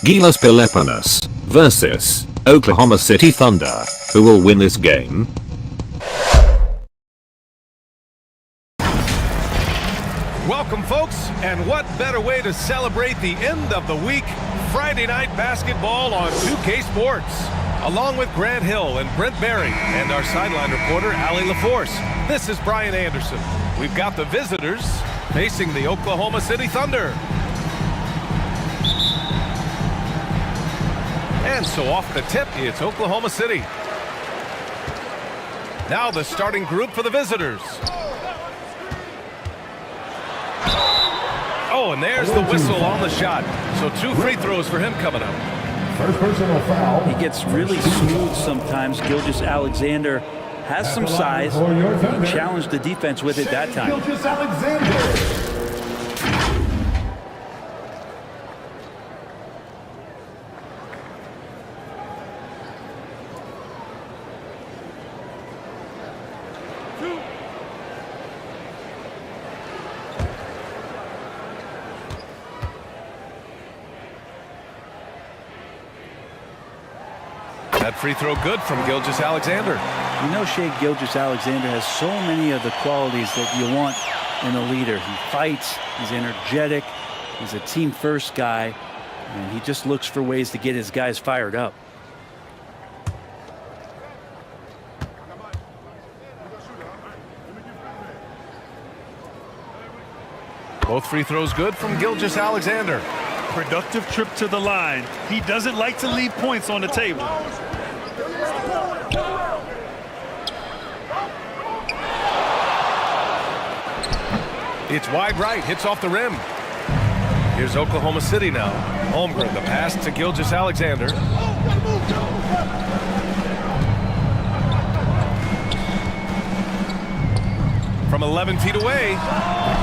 GILAS Pilipinas versus Oklahoma City Thunder. Who will win this game? Welcome, folks, and what better way to celebrate the end of the week? Friday night basketball on 2K Sports. Along with Grant Hill and Brent Berry and our sideline reporter, Allie LaForce, this is Brian Anderson. We've got the visitors facing the Oklahoma City Thunder. And so off the tip, it's Oklahoma City. Now the starting group for the visitors. Oh, and there's the whistle on the shot. So 2 free throws for him coming up. First personal foul. He gets really smooth sometimes. Gilgeous-Alexander has some size. He challenged the defense with it that time. Gilgeous-Alexander. That free throw good from Gilgeous-Alexander. You know, Shai Gilgeous-Alexander has so many of the qualities that you want in a leader. He fights, he's energetic, he's a team-first guy, and he just looks for ways to get his guys fired up. Both free throws good from Gilgeous-Alexander. Productive trip to the line. He doesn't like to leave points on the table. It's wide right, hits off the rim. Here's Oklahoma City now. Holmgren, the pass to Gilgeous-Alexander. From 11 feet away.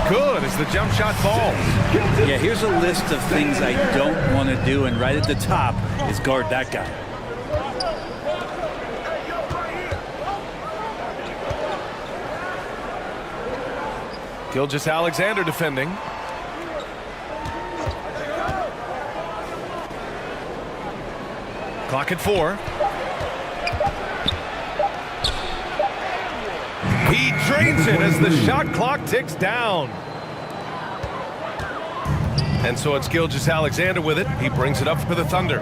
Good as the jump shot falls. Yeah, here's a list of things I don't want to do, and right at the top is guard that guy. Gilgeous-Alexander defending. Clock at 4. He drains it as the shot clock ticks down. And so it's Gilgeous-Alexander with it. He brings it up for the Thunder.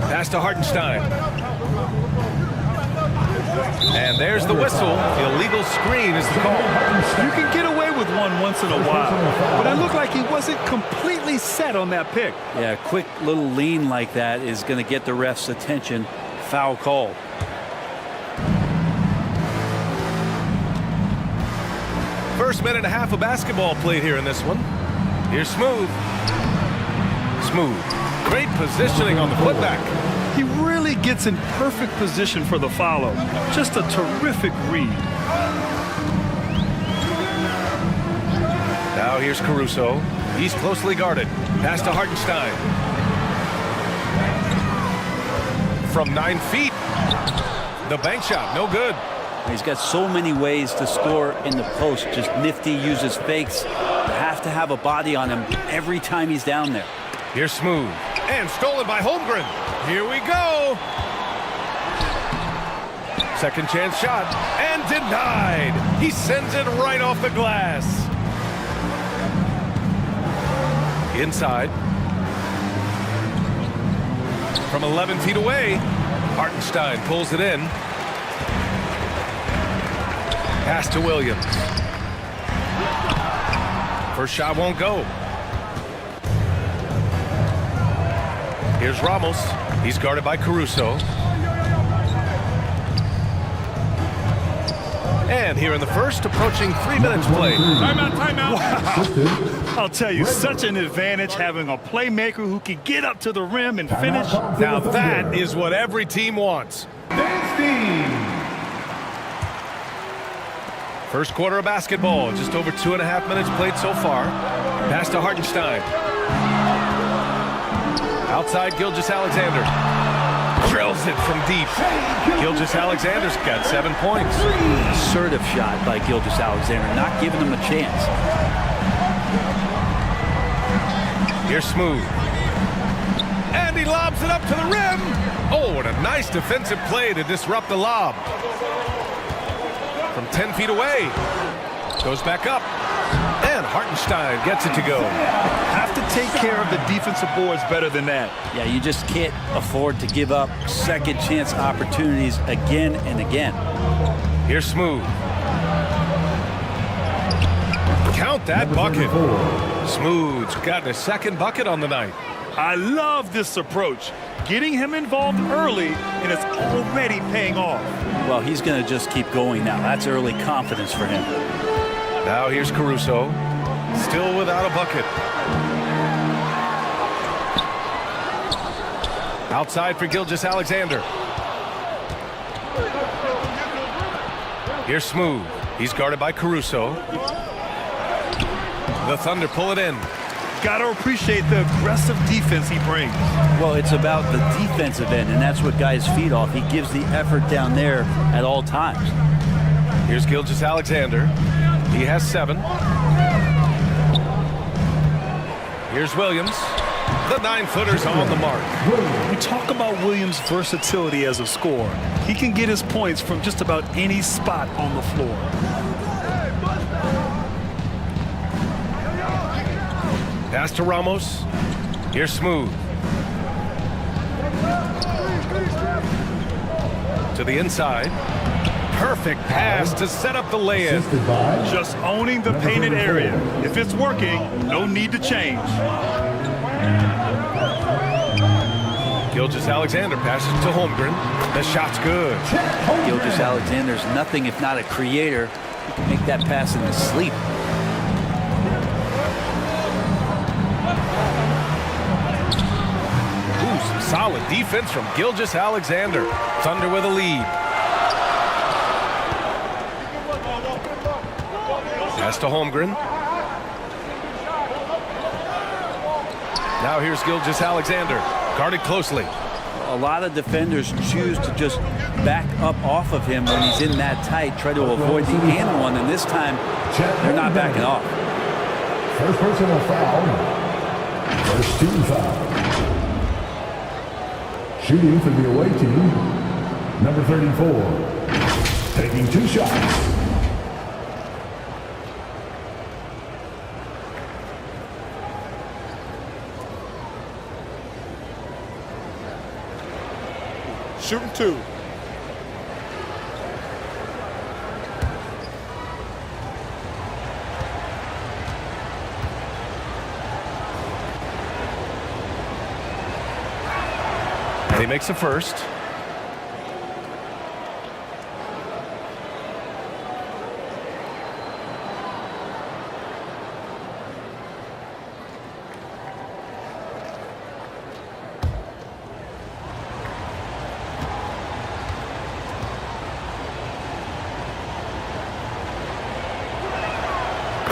Pass to Hartenstein. And there's the whistle. Illegal screen is the call. You can get away with one once in a while, but it looked like he wasn't completely set on that pick. Yeah, a quick little lean like that is going to get the ref's attention. Foul call. First minute and a half of basketball played here in this one. Here's Smooth. Smooth. Great positioning on the putback. He really gets in perfect position for the follow. Just a terrific read. Now here's Caruso. He's closely guarded. Pass to Hartenstein. From 9 feet. The bank shot, no good. He's got so many ways to score in the post. Just nifty, uses fakes. You have to have a body on him every time he's down there. Here's Smooth. And stolen by Holmgren. Here we go. Second chance shot. And denied. He sends it right off the glass. Inside. From 11 feet away. Hartenstein pulls it in. Pass to Williams. First shot won't go. Here's Ramos. He's guarded by Caruso. And here in the first, approaching 3 minutes played. Timeout, timeout. Wow. I'll tell you, such an advantage having a playmaker who can get up to the rim and finish. Now that is what every team wants. First quarter of basketball, just over 2.5 minutes played so far. Pass to Hartenstein. Outside Gilgeous-Alexander. Drills it from deep. Gilgeous-Alexander's got 7 points. Assertive shot by Gilgeous-Alexander, not giving him a chance. Here's Smooth. And he lobs it up to the rim. Oh, what a nice defensive play to disrupt the lob. From 10 feet away. Goes back up. And Hartenstein gets it to go. Have to take care of the defensive boards better than that. Yeah, you just can't afford to give up second chance opportunities again and again. Here's Smooth. Count that bucket. Smooth's got a second bucket on the night. I love this approach. Getting him involved early, and it's already paying off. Well, he's going to just keep going now. That's early confidence for him. Now here's Caruso. Still without a bucket. Outside for Gilgeous-Alexander. Here's Smooth. He's guarded by Caruso. The Thunder pull it in. Got to appreciate the aggressive defense he brings. Well, it's about the defensive end, and that's what guys feed off. He gives the effort down there at all times. Here's Gilgeous-Alexander. He has 7. Here's Williams. The 9-footer's on the mark. We talk about Williams' versatility as a scorer. He can get his points from just about any spot on the floor. Pass to Ramos. Here's Smooth. To the inside. Perfect pass to set up the lay-in. Just owning the painted area. If it's working, no need to change. Gilgeous-Alexander passes to Holmgren. The shot's good. Gilgeous-Alexander's nothing if not a creator. He can make that pass in his sleep. Ooh, some solid defense from Gilgeous-Alexander. Thunder with a lead. Pass to Holmgren. Now here's Gilgeous-Alexander. Guarded closely. A lot of defenders choose to just back up off of him when he's in that tight, try to avoid the and one, and this time they're not backing off. First personal foul. First team foul. Shooting for the away team, number 34. Taking 2 shots. Shooting 2. And he makes a first.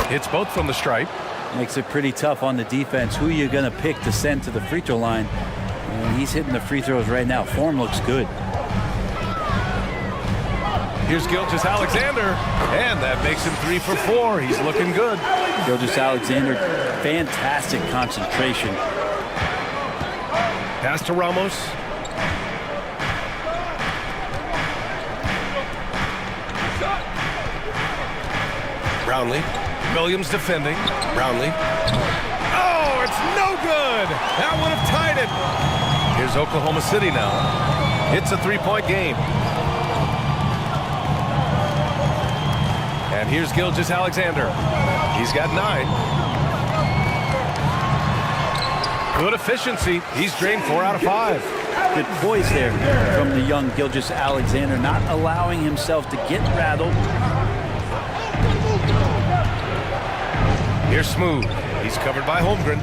Hits both from the stripe. Makes it pretty tough on the defense. Who are you going to pick to send to the free throw line? And he's hitting the free throws right now. Form looks good. Here's Gilgeous-Alexander, and that makes him 3 for 4. He's looking good. Gilgeous-Alexander, fantastic concentration. Pass to Ramos. Brownlee. Williams defending. Brownlee. Oh, it's no good. That would have tied it. Here's Oklahoma City now. It's a 3-point game. And here's Gilgeous-Alexander. He's got 9. Good efficiency. He's drained 4 out of 5. Good poise there from the young Gilgeous-Alexander, not allowing himself to get rattled. Here's Smooth. He's covered by Holmgren.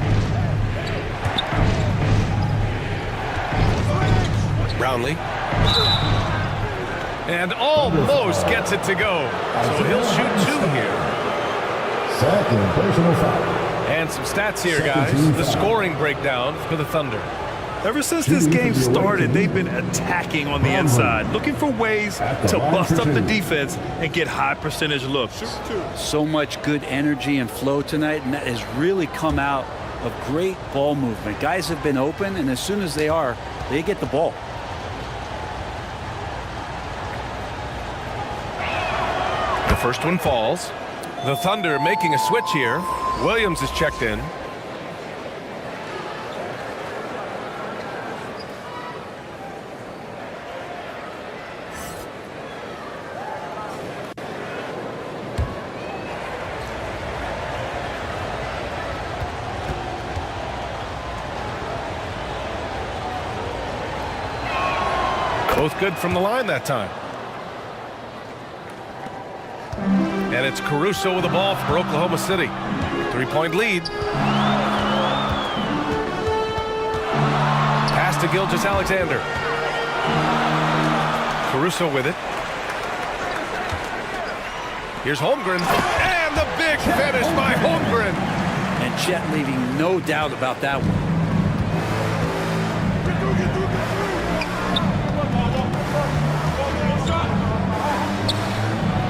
Brownlee. And almost gets it to go. So he'll shoot 2 here. Second personal foul. And some stats here, guys. The scoring breakdown for the Thunder. Ever since this game started, they've been attacking on the inside, looking for ways to bust up the defense and get high percentage looks. So much good energy and flow tonight, and that has really come out of great ball movement. Guys have been open, and as soon as they are, they get the ball. The first one falls. The Thunder making a switch here. Williams is checked in. Both good from the line that time. And it's Caruso with the ball for Oklahoma City. 3-point lead. Pass to Gilgeous-Alexander. Caruso with it. Here's Holmgren. And the big finish by Holmgren. And Chet leaving no doubt about that one.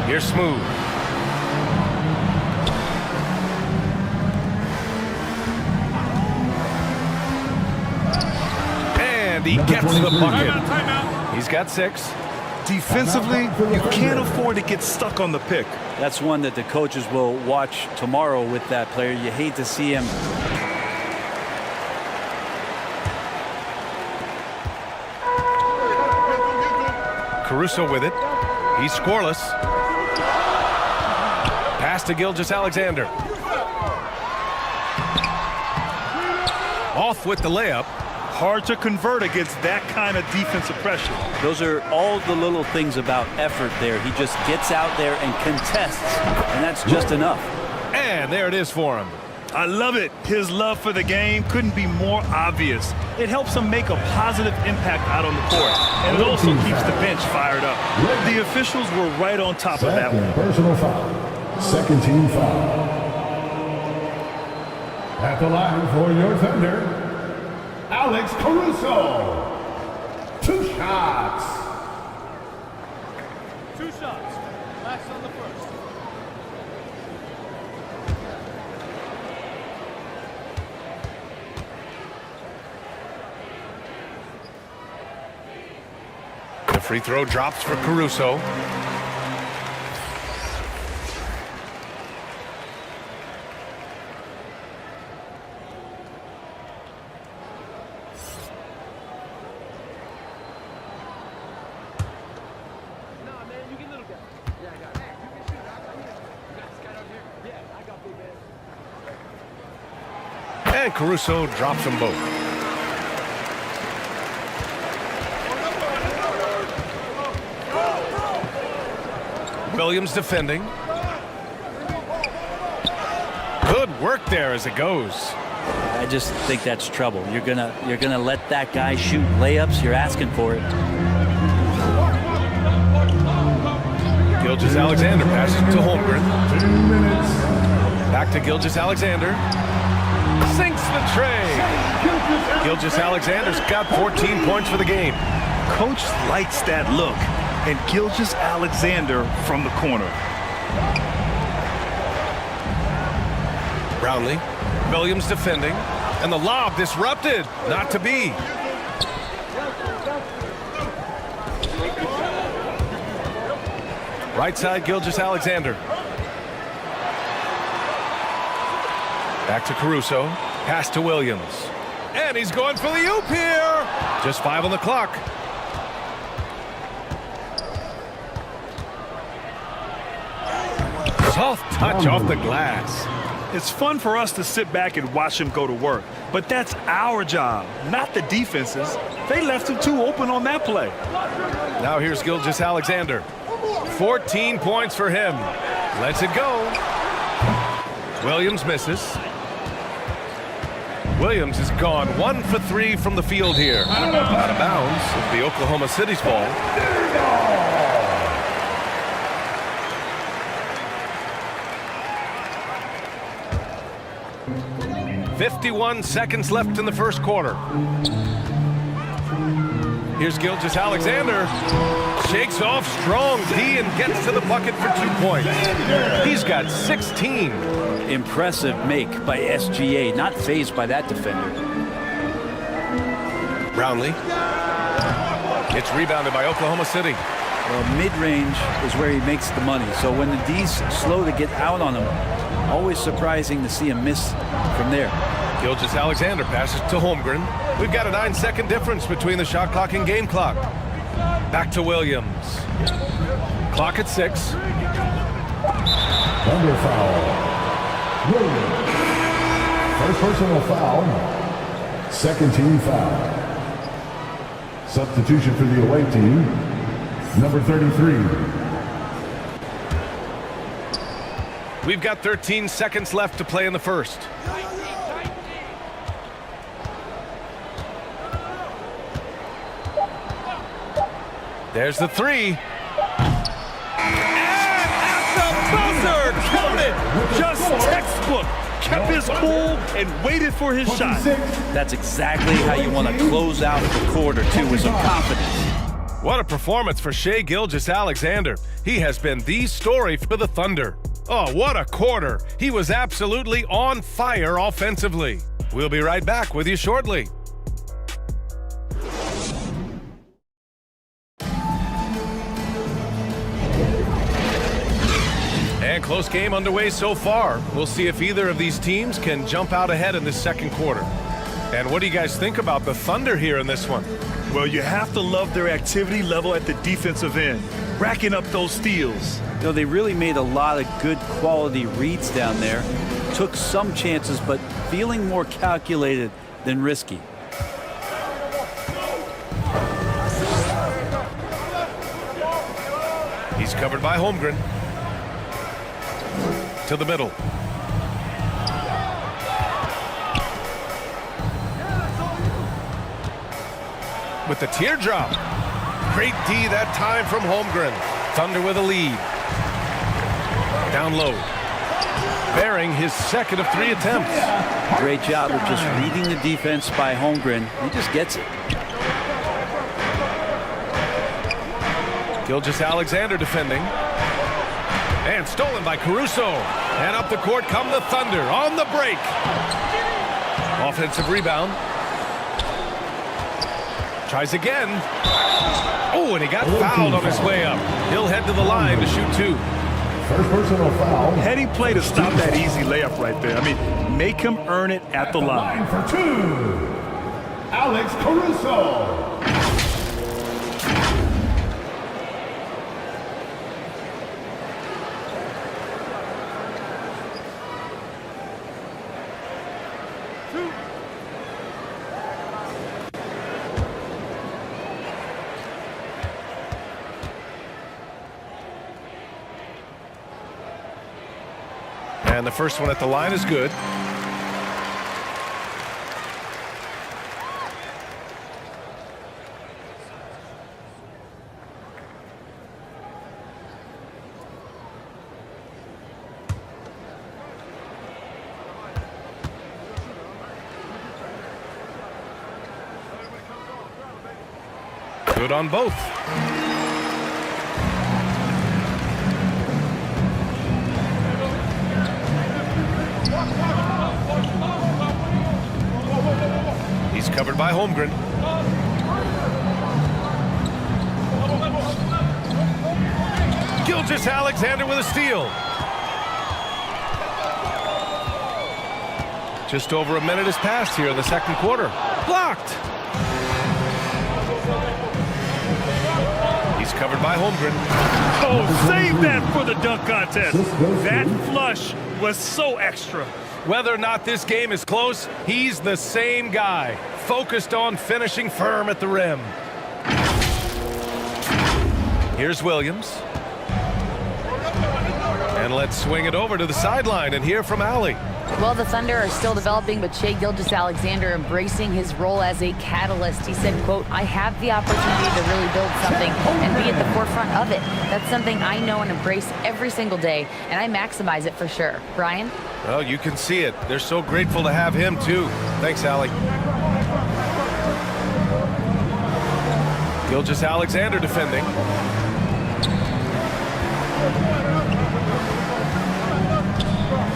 Here's Smooth. And he gets the bucket. He's got 6. Defensively, you can't afford to get stuck on the pick. That's one that the coaches will watch tomorrow with that player. You hate to see him. Caruso with it. He's scoreless. Pass to Gilgeous-Alexander. Off with the layup. Hard to convert against that kind of defensive pressure. Those are all the little things about effort there. He just gets out there and contests, and that's just enough. And there it is for him. I love it. His love for the game couldn't be more obvious. It helps him make a positive impact out on the court, and it also keeps the bench fired up. The officials were right on top of that one. Personal foul. Second team foul. At the line for your Thunder, Alex Caruso. 2 shots. 2 shots. Last on the first. The free throw drops for Caruso. And Caruso drops them both. Williams defending. Good work there as it goes. I just think that's trouble. You're gonna let that guy shoot layups. You're asking for it. Gilgeous-Alexander passes to Holmgren. 2 minutes. Back to Gilgeous-Alexander. Sinks the tray. Gilgeous-Alexander's got 14 points for the game. Coach likes that look. And Gilgeous-Alexander from the corner. Brownlee. Williams defending. And the lob disrupted. Not to be. Right side, Gilgeous-Alexander. Back to Caruso. Pass to Williams. And he's going for the oop here. Just 5 on the clock. Soft touch off the glass. It's fun for us to sit back and watch him go to work. But that's our job, not the defense's. They left him too open on that play. Now here's Gilgeous-Alexander. 14 points for him. Lets it go. Williams misses. Williams is gone 1 for 3 from the field here. Out of bounds. It's the Oklahoma City's ball. 51 seconds left in the first quarter. Here's Gilgis Alexander. Shakes off strong D and gets to the bucket for 2 points. He's got 16. Impressive make by SGA, not fazed by that defender. Brownlee. It's rebounded by Oklahoma City. Well, mid-range is where he makes the money. So when the D's slow to get out on him, always surprising to see him miss from there. Gilgis Alexander passes to Holmgren. We've got a 9-second difference between the shot clock and game clock. Back to Williams. Clock at 6. Under foul. Williams. First personal foul. Second team foul. Substitution for the away team. Number 33. We've got 13 seconds left to play in the first. There's the 3. And at the buzzer, counted. Just textbook. Kept his cool and waited for his shot. That's exactly how you want to close out the quarter, too, with some confidence. What a performance for Shai Gilgeous-Alexander. He has been the story for the Thunder. Oh, what a quarter. He was absolutely on fire offensively. We'll be right back with you shortly. And close game underway so far. We'll see if either of these teams can jump out ahead in this second quarter. And what do you guys think about the Thunder here in this one? Well, you have to love their activity level at the defensive end, racking up those steals. You know, they really made a lot of good quality reads down there. Took some chances, but feeling more calculated than risky. He's covered by Holmgren. To the middle. With the teardrop. Great D that time from Holmgren. Thunder with a lead. Down low. Bearing his second of 3 attempts. Great job of just reading the defense by Holmgren. He just gets it. Gilgeous-Alexander defending. And stolen by Caruso. And up the court come the Thunder on the break. Offensive rebound. Tries again. Oh, and he got fouled on his way up. He'll head to the line to shoot 2. First personal foul. Heady play to stop that easy layup right there. I mean, make him earn it at the line. For 2. Alex Caruso. And the first one at the line is good. Good on both. He's covered by Holmgren. Gilgeous-Alexander with a steal. Just over a minute has passed here in the second quarter. Blocked. He's covered by Holmgren. Oh, save that for the dunk contest. That flush was so extra. Whether or not this game is close, he's the same guy, focused on finishing firm at the rim. Here's Williams. And let's swing it over to the sideline and hear from Allie. Well, the Thunder are still developing, but Shai Gilgeous-Alexander embracing his role as a catalyst. He said, quote, I have the opportunity to really build something and be at the forefront of it. That's something I know and embrace every single day, and I maximize it for sure. Brian? Well, you can see it. They're so grateful to have him, too. Thanks, Allie. Gilgeous-Alexander defending.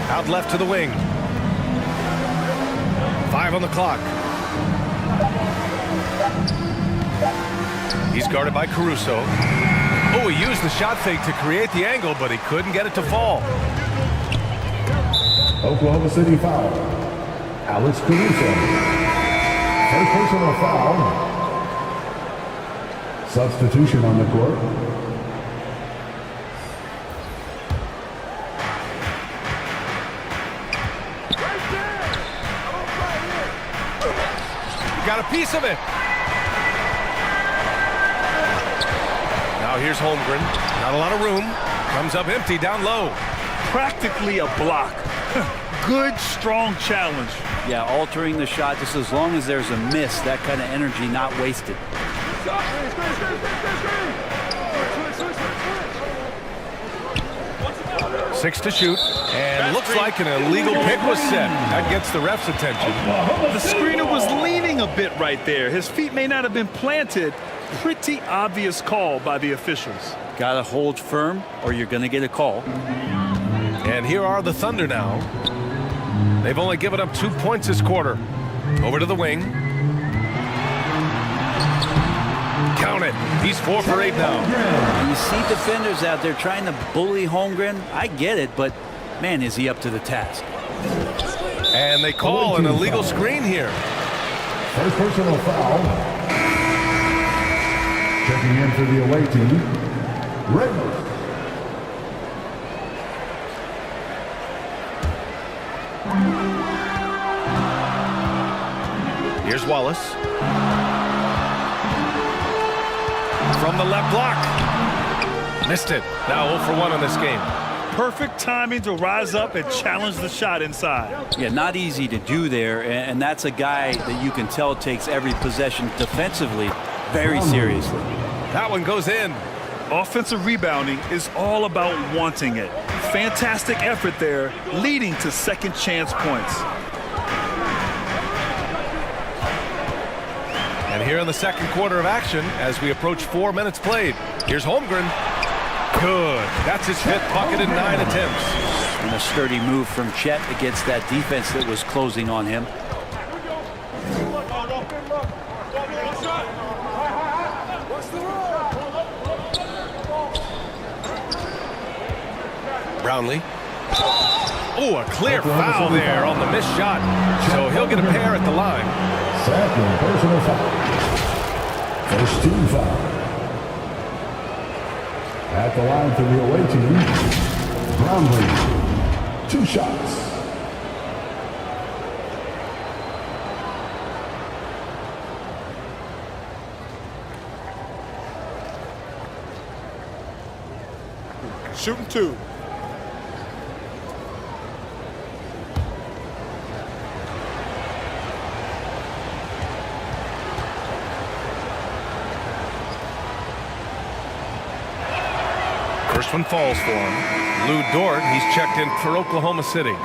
Out left to the wing. 5 on the clock. He's guarded by Caruso. Oh, he used the shot fake to create the angle, but he couldn't get it to fall. Oklahoma City foul. Alex Caruso. First personal foul. Substitution on the court. He got a piece of it. Now here's Holmgren. Not a lot of room. Comes up empty down low. Practically a block. Good, strong challenge. Yeah, altering the shot just as long as there's a miss, that kind of energy not wasted. 6 to shoot, and looks like an illegal pick was set. That gets the ref's attention. The screener was leaning a bit right there. His feet may not have been planted. Pretty obvious call by the officials. Gotta hold firm or you're gonna get a call. And here are the Thunder now. They've only given up 2 points this quarter. Over to the wing. Count it. He's 4 for 8 now. You see defenders out there trying to bully Holmgren. I get it, but man, is he up to the task. And they call an illegal screen here. First personal foul. Checking in for the away team. Reynolds. Here's Wallace. From the left block. Missed it. Now 0 for 1 on this game. Perfect timing to rise up and challenge the shot inside. Yeah, not easy to do there, and that's a guy that you can tell takes every possession defensively very seriously. That one goes in. Offensive rebounding is all about wanting it. Fantastic effort there, leading to second chance points. And here in the second quarter of action, as we approach 4 minutes played, here's Holmgren. Good. That's his 5th bucket in 9 attempts. And a sturdy move from Chet against that defense that was closing on him. Brownlee. Oh, a clear foul there on the missed shot. So he'll get a pair at the line. Second personal foul. First team foul. At the line for the away team, Brownlee. 2 shots. Shooting 2. First one falls for him. Lou Dort, he's checked in for Oklahoma City.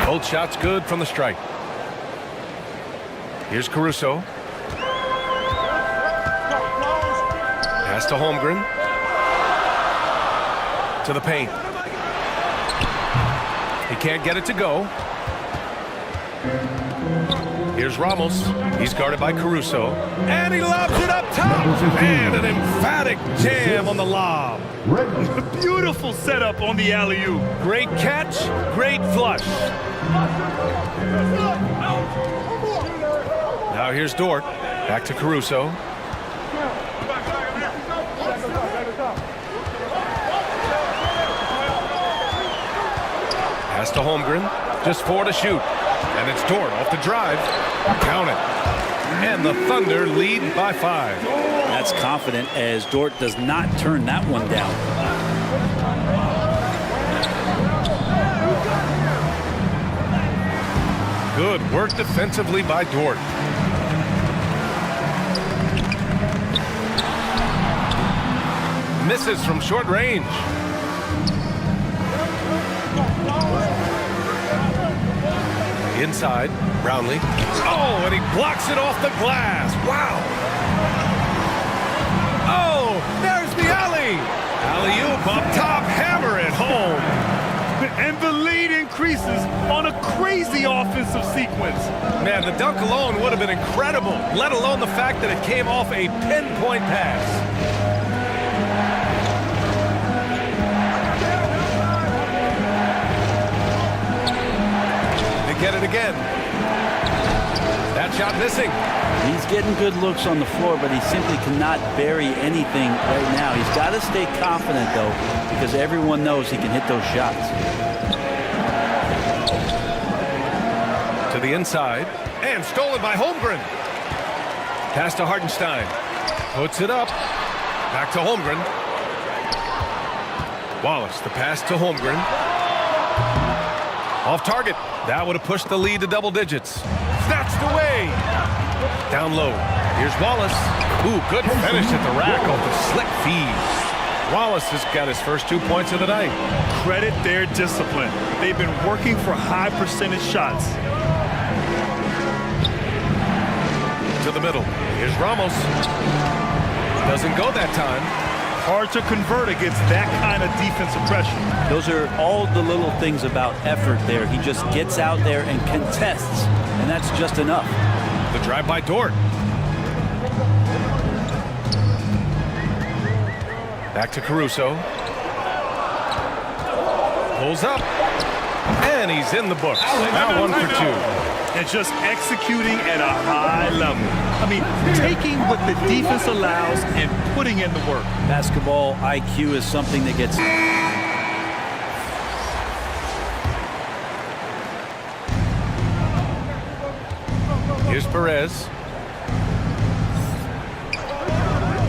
Both shots good from the strike. Here's Caruso. Pass to Holmgren. To the paint. He can't get it to go. Here's Ramos. He's guarded by Caruso. And he lobs it up top. And an emphatic jam on the lob. Beautiful setup on the alley-oop. Great catch, great flush. Now here's Dort. Back to Caruso. Pass to Holmgren. Just 4 to shoot. And it's Dort off the drive. Count it. And the Thunder lead by 5. That's confident as Dort does not turn that one down. Good work defensively by Dort. Misses from short range. Inside, Brownlee. Oh, and he blocks it off the glass. Wow. Oh, there's the alley. Alley-oop up top, hammer it home. And the lead increases on a crazy offensive sequence. Man, the dunk alone would have been incredible, let alone the fact that it came off a pinpoint pass. They get it again. That shot missing. He's getting good looks on the floor, but he simply cannot bury anything right now. He's got to stay confident, though, because everyone knows he can hit those shots. To the inside, and stolen by Holmgren. Pass to Hartenstein. Puts it up. Back to Holmgren. Wallace, the pass to Holmgren. Off target. That would have pushed the lead to double digits. Snatched away. Down low. Here's Wallace. Ooh, good finish at the rack off the slick feed. Wallace has got his first 2 points of the night. Credit their discipline. They've been working for high percentage shots. To the middle. Here's Ramos. Doesn't go that time. Hard to convert against that kind of defensive pressure. Those are all the little things about effort there. He just gets out there and contests, and that's just enough. The drive by Dort. Back to Caruso. Pulls up. And he's in the books. Now 1 for 2. And just executing at a high level. I mean, taking what the defense allows and putting in the work. Basketball IQ is something that gets... Here's Perez.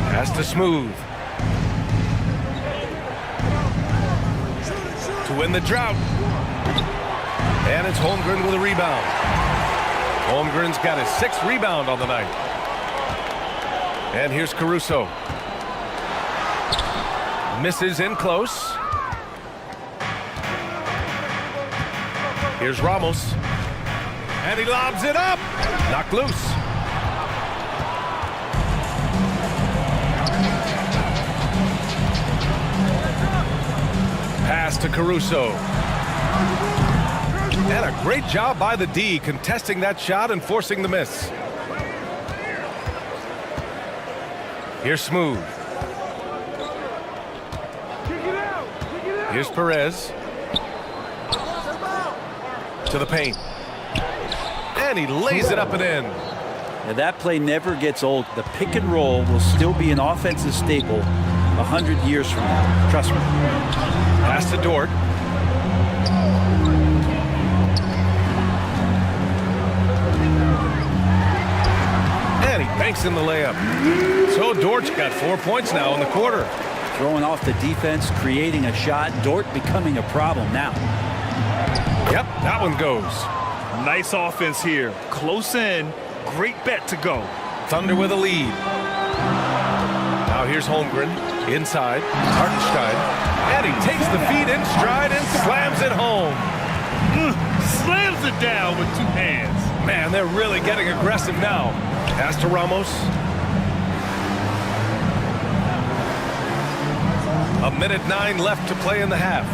Pass to Smooth. To win the drought. And it's Holmgren with a rebound. Holmgren's got his 6th rebound on the night. And here's Caruso. Misses in close. Here's Ramos. And he lobs it up. Knocked loose. Pass to Caruso. And a great job by the D contesting that shot and forcing the miss. Here's Smooth. Here's Perez. To the paint. And he lays it up and in. Now that play never gets old. The pick and roll will still be an offensive staple 100 years from now. Trust me. Pass to Dort. And he banks in the layup. So Dort's got 4 points now in the quarter. Throwing off the defense, creating a shot. Dort becoming a problem now. Yep, that one goes. Nice offense here. Close in. Great bet to go. Thunder with a lead. Now here's Holmgren. Inside. Hartenstein. And he takes the feed in stride and slams it home. Slams it down with 2 hands. Man, they're really getting aggressive now. Pass to Ramos. A minute 9 left to play in the half.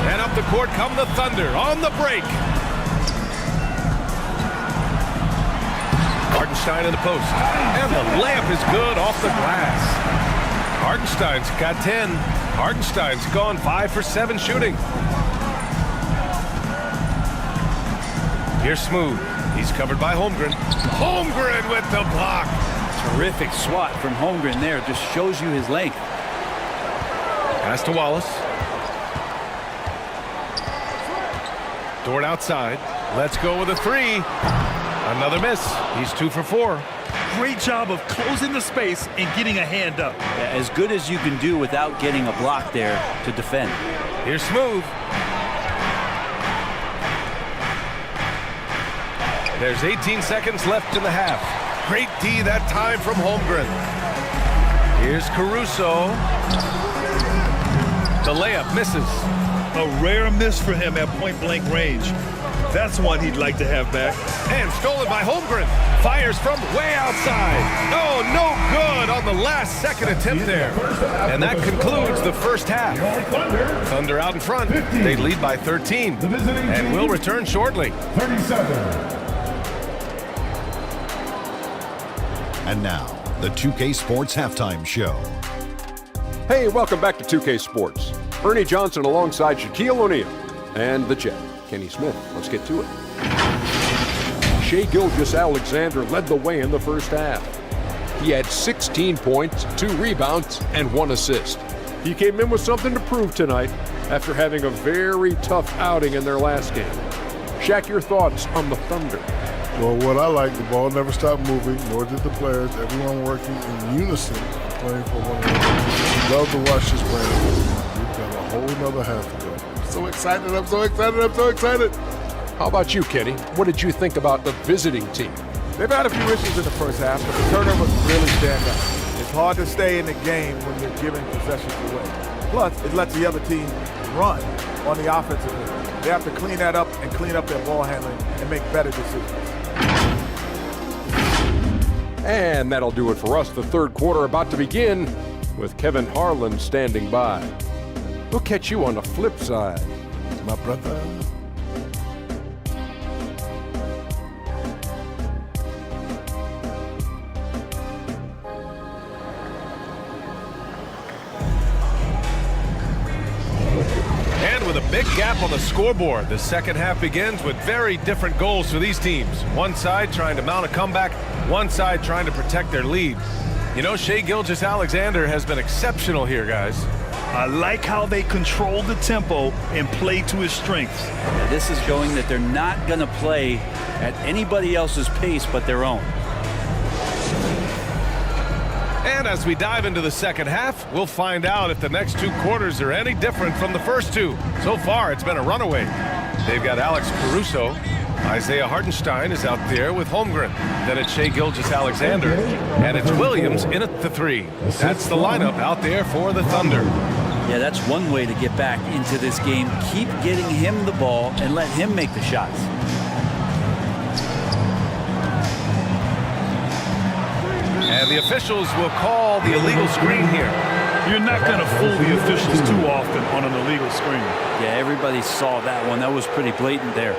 And up the court come the Thunder on the break. Hartenstein in the post. And the layup is good off the glass. Hartenstein's got 10. Hartenstein's gone 5 for 7 shooting. Here's Smooth. He's covered by Holmgren. Holmgren with the block. Terrific swat from Holmgren there. Just shows you his length. Pass to Wallace. Dort outside. Let's go with a 3. Another miss. He's 2 for 4. Great job of closing the space and getting a hand up. As good as you can do without getting a block there to defend. Here's Smooth. There's 18 seconds left in the half. Great D that time from Holmgren. Here's Caruso. The layup misses. A rare miss for him at point-blank range. That's one he'd like to have back. And stolen by Holmgren. Fires from way outside. Oh, no good on the last second attempt there. And that concludes the first half. Thunder out in front. They lead by 13. And will return shortly. 37. And now, the 2K Sports Halftime Show. Hey, welcome back to 2K Sports. Ernie Johnson alongside Shaquille O'Neal. And the Jet, Kenny Smith. Let's get to it. Shai Gilgeous-Alexander led the way in the first half. He had 16 points, 2 rebounds, and 1 assist. He came in with something to prove tonight after having a very tough outing in their last game. Shaq, your thoughts on the Thunder? Well, what I like, the ball never stopped moving, nor did the players. Everyone working in unison, playing for one another. Love to watch this brand. We've got a whole nother half to go. I'm so excited, I'm so excited, I'm so excited. How about you, Kenny? What did you think about the visiting team? They've had a few issues in the first half, but the turnovers really stand out. It's hard to stay in the game when you're giving possessions away. Plus, it lets the other team run on the offensive end. They have to clean that up and clean up their ball handling and make better decisions. And that'll do it for us. The third quarter about to begin with Kevin Harlan standing by. We'll catch you on the flip side. My brother. With a big gap on the scoreboard, the second half begins with very different goals for these teams. One side trying to mount a comeback, one side trying to protect their lead. You know, Shai Gilgeous-Alexander has been exceptional here, guys. I like how they control the tempo and play to his strengths. Yeah, this is showing that they're not going to play at anybody else's pace but their own. And as we dive into the second half, we'll find out if the next 2 quarters are any different from the first 2. So far, it's been a runaway. They've got Alex Caruso. Isaiah Hartenstein is out there with Holmgren. Then it's Shai Gilgeous-Alexander. And it's Williams in at the 3. That's the lineup out there for the Thunder. Yeah, that's one way to get back into this game. Keep getting him the ball and let him make the shots. And the officials will call the illegal screen here. You're not going to fool the officials too often on an illegal screen. Yeah, everybody saw that one. That was pretty blatant there.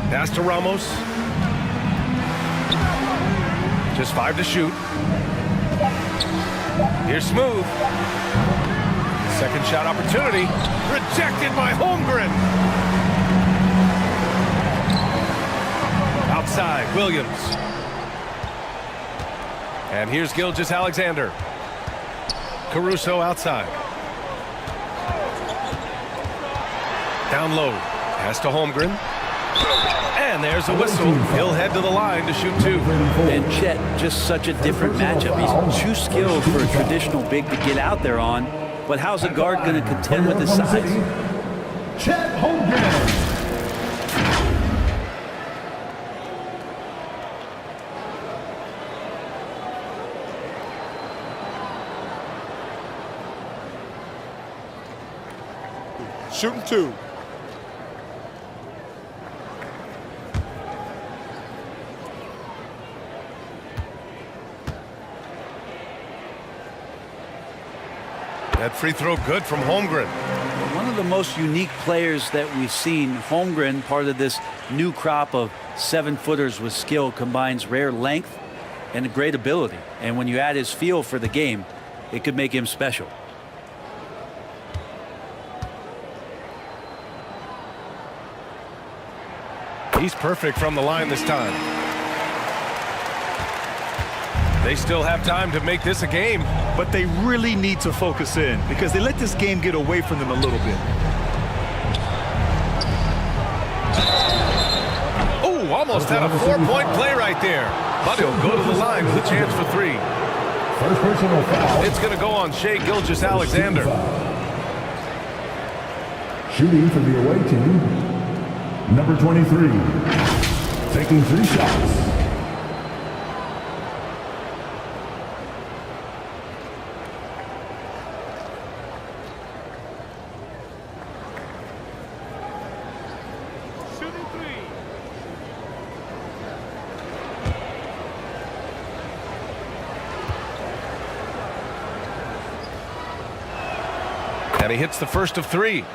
Pass to Ramos. Just 5 to shoot. Here's Smooth. Second shot opportunity. Rejected by Holmgren. Outside, Williams. And here's Gilgeous-Alexander. Caruso outside. Down low. Pass to Holmgren. And there's a whistle. He'll head to the line to shoot 2. And Chet, just such a different matchup. He's too skilled for a traditional big to get out there on. But how's a guard going to contend with his size? Chet Holmgren. Shooting 2. That free throw good from Holmgren. One of the most unique players that we've seen. Holmgren, part of this new crop of 7-footers with skill, combines rare length and a great ability. And when you add his feel for the game, it could make him special. He's perfect from the line this time. They still have time to make this a game. But they really need to focus in because they let this game get away from them a little bit. Almost had a 4-point play right there. But he'll go to the line with a chance for 3. First personal foul. It's going to go on Shai Gilgeous-Alexander. Shooting for the away team, number 23. Taking 3 shots. And he hits the first of 3.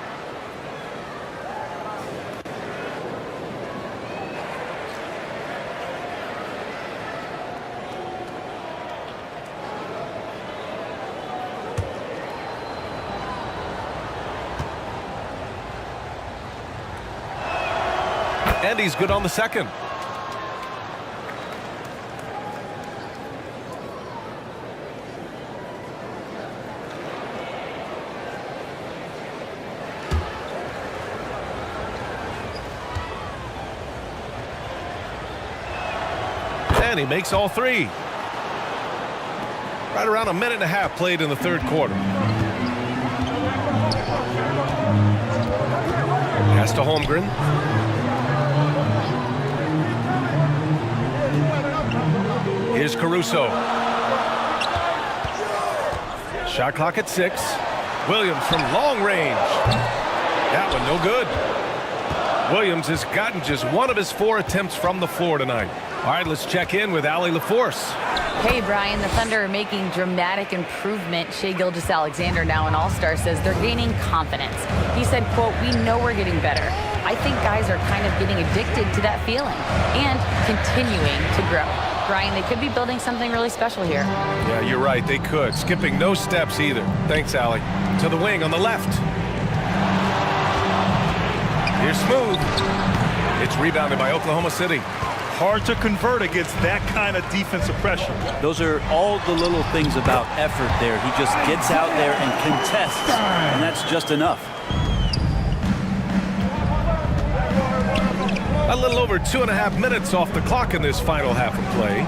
And he's good on the second. And he makes all 3. Right around a minute and a half played in the third quarter. Pass to Holmgren. Here's Caruso. Shot clock at 6. Williams from long range. That one no good. Williams has gotten just 1 of his 4 attempts from the floor tonight. All right, let's check in with Allie LaForce. Hey, Brian, the Thunder are making dramatic improvement. Shai Gilgeous-Alexander, now an all-star, says they're gaining confidence. He said, quote, "We know we're getting better. I think guys are kind of getting addicted to that feeling and continuing to grow." Brian, they could be building something really special here. Yeah, you're right. They could. Skipping no steps either. Thanks, Allie. To the wing on the left. Here's Smooth. It's rebounded by Oklahoma City. Hard to convert against that kind of defensive pressure. Those are all the little things about effort there. He just gets out there and contests, and that's just enough. A little over 2.5 minutes off the clock in this final half of play.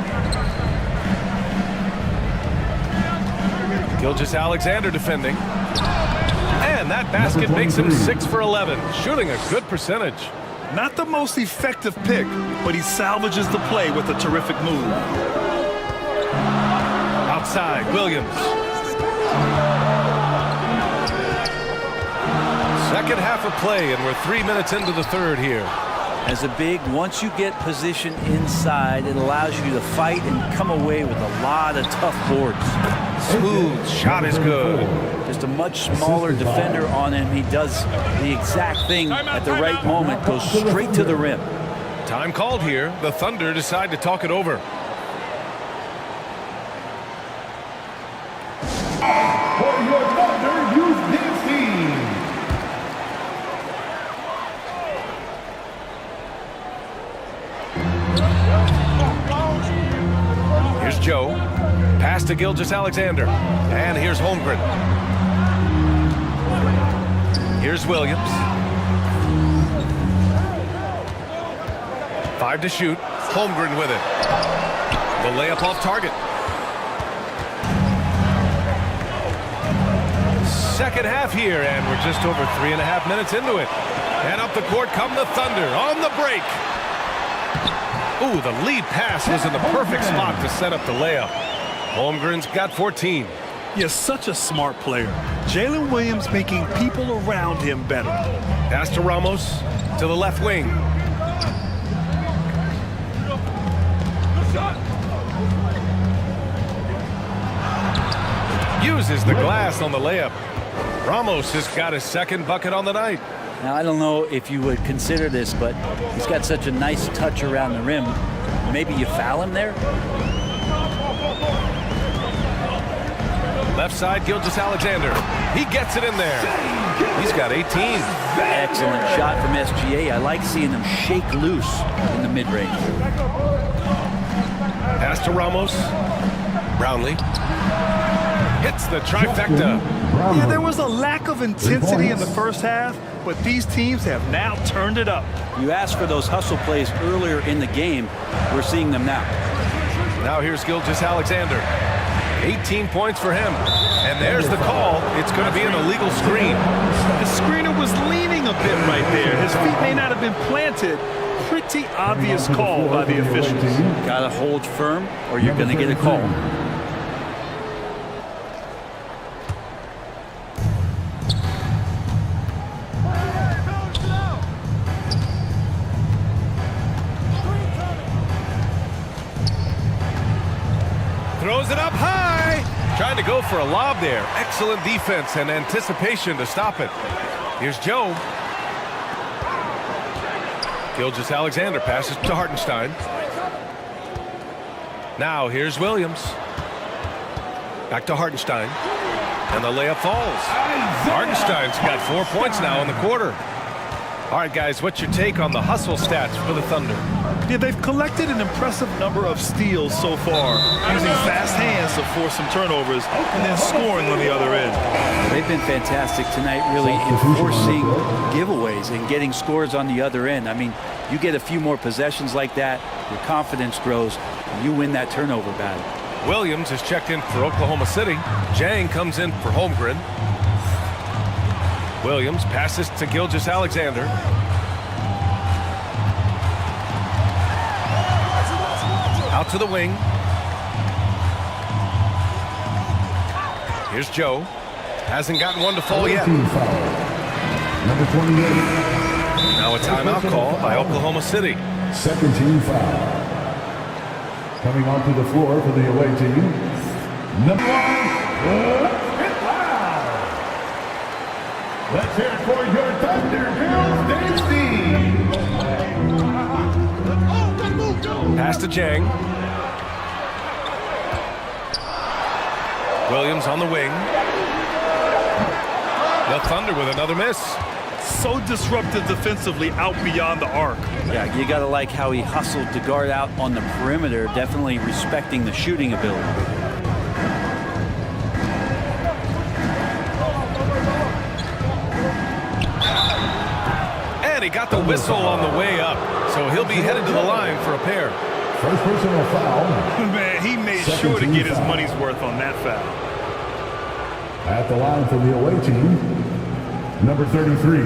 Gilgeous-Alexander defending. And that basket makes him 6 for 11, shooting a good percentage. Not the most effective pick, but he salvages the play with a terrific move. Outside, Williams. Second half of play, and we're 3 minutes into the third here. As a big, once you get position inside, it allows you to fight and come away with a lot of tough boards. Smooth shot is good. Just a much smaller defender on him. He does the exact thing at the right moment, goes straight to the rim. Time called here. The Thunder decide to talk it over. For your Thunder Youth Dance Team. Here's Joe. Pass to Gilgeous-Alexander. And here's Holmgren. Here's Williams. 5 to shoot. Holmgren with it. The layup off target. Second half here, and we're just over 3.5 minutes into it. And up the court come the Thunder on the break. Ooh, the lead pass was in the perfect spot to set up the layup. Holmgren's got 14. You're such a smart player. Jalen Williams making people around him better. Pass to Ramos to the left wing. Uses the glass on the layup. Ramos has got his second bucket on the night. Now, I don't know if you would consider this, but he's got such a nice touch around the rim. Maybe you foul him there? Left side, Gilgeous-Alexander. He gets it in there. He's got 18. Excellent shot from SGA. I like seeing them shake loose in the mid-range. Pass to Ramos. Brownlee. hits the trifecta. Yeah, there was a lack of intensity in the first half, but these teams have now turned it up. You asked for those hustle plays earlier in the game. We're seeing them now. Now here's Gilgeous Alexander. 18 points for him. And there's the call. It's going to be an illegal screen. The screener was leaning a bit right there. His feet may not have been planted. Pretty obvious call by the officials. Gotta hold firm or you're gonna get a call. Throws it up high. Trying to go for a lob there. Excellent defense and anticipation to stop it. Here's Joe. Gilgeous Alexander passes to Hartenstein. Now here's Williams. Back to Hartenstein. And the layup falls. Hartenstein's got 4 points now in the quarter. All right, guys, what's your take on the hustle stats for the Thunder? Yeah, they've collected an impressive number of steals so far, using fast hands to force some turnovers and then scoring on the other end. They've been fantastic tonight, really enforcing giveaways and getting scores on the other end. I mean, you get a few more possessions like that, your confidence grows, and you win that turnover battle. Williams is checked in for Oklahoma City. Jang comes in for Holmgren. Williams passes to Gilgeous Alexander. Out to the wing. Here's Joe. Hasn't gotten one to fall yet. Number 28. Now a timeout call by Oklahoma City. Second team foul. Coming onto the floor for the away team. Number 1. Let's hear it for your Thunder Girls, Steve. Pass to Jang. Williams on the wing. The Thunder with another miss. So disruptive defensively out beyond the arc. Yeah, you gotta like how he hustled to guard out on the perimeter, definitely respecting the shooting ability. And he got the whistle on the way up, so he'll be headed to the line for a pair. First personal foul. Man, he made sure to get his money's worth on that foul. At the line for the away team, number 33.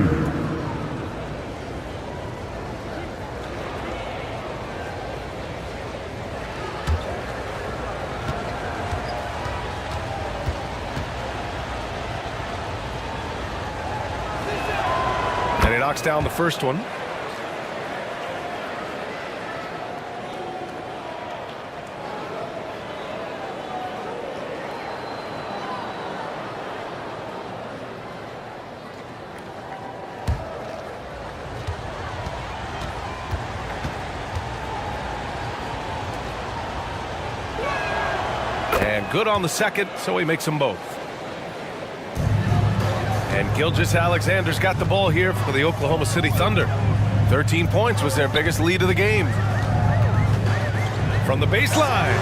And he knocks down the first one. And good on the second, so he makes them both. And Gilgeous Alexander's got the ball here for the Oklahoma City Thunder. 13 points was their biggest lead of the game. From the baseline.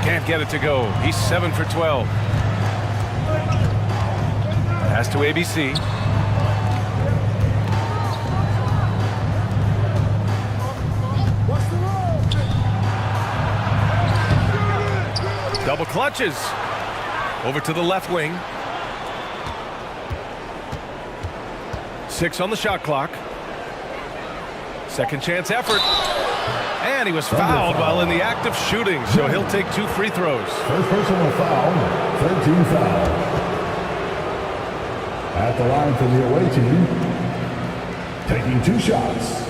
Can't get it to go. He's 7 for 12. Pass to ABC. Double clutches. Over to the left wing. 6 on the shot clock. Second chance effort. And he was fouled while in the act of shooting, so he'll take 2 free throws. First personal foul, 13 foul. At the line for the away team, taking 2 shots.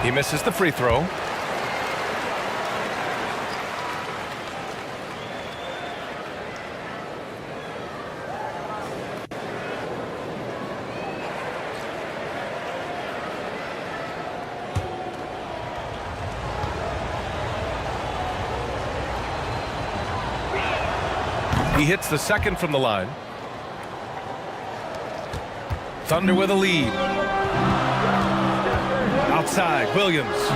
He misses the free throw. He hits the second from the line. Thunder with a lead. Outside, Williams.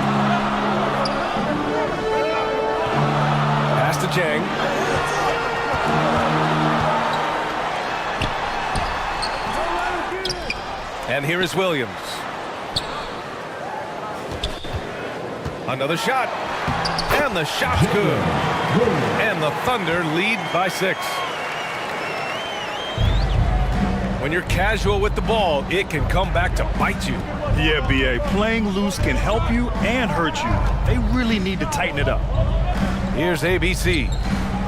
Pass to Jang. And here is Williams. Another shot. And the shot's good. And the Thunder lead by 6. When you're casual with the ball, it can come back to bite you. Yeah, BA. Playing loose can help you and hurt you. They really need to tighten it up. Here's ABC.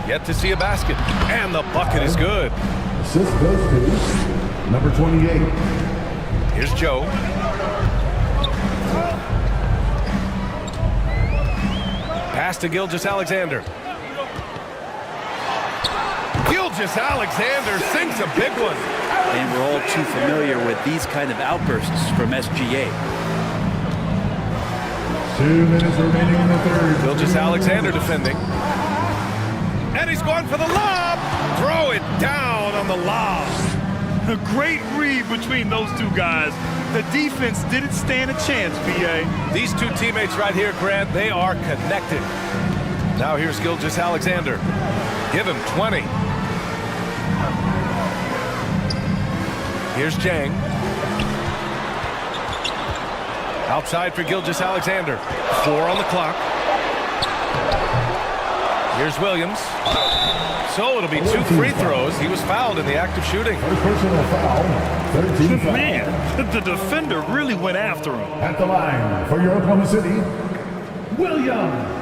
Yet to see a basket. And the bucket is good. Assist goes to number 28. Here's Joe. Pass to Gilgeous-Alexander. Gilgeous-Alexander sinks a big one. And we're all too familiar with these kind of outbursts from SGA. 2 minutes remaining in the third. Gilgeous-Alexander defending. And he's going for the lob. Throw it down on the lob. A great read between those two guys. The defense didn't stand a chance, BA. These two teammates right here, Grant, they are connected. Now here's Gilgeous-Alexander. Give him 20. Here's Jang. Outside for Gilgeous-Alexander. 4 on the clock. Here's Williams. So it'll be 2 free throws. He was fouled in the act of shooting. Personal foul. 13 foul. Man, the defender really went after him. At the line for your Oklahoma City, Williams.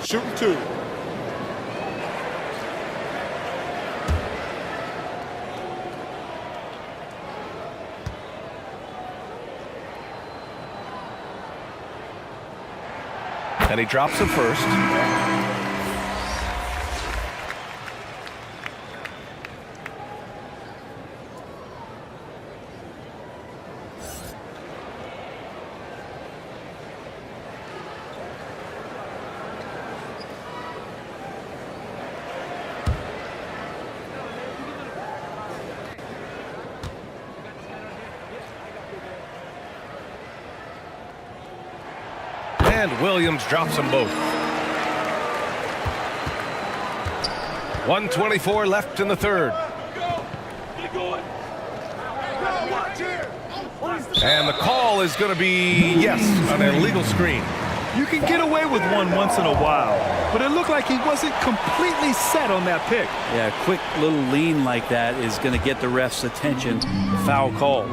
Shooting 2. And he drops it first. And Williams drops them both. 1:24 left in the third. And the call is going to be, yes, an illegal screen. You can get away with one once in a while, but it looked like he wasn't completely set on that pick. Yeah, a quick little lean like that is going to get the ref's attention. Foul call.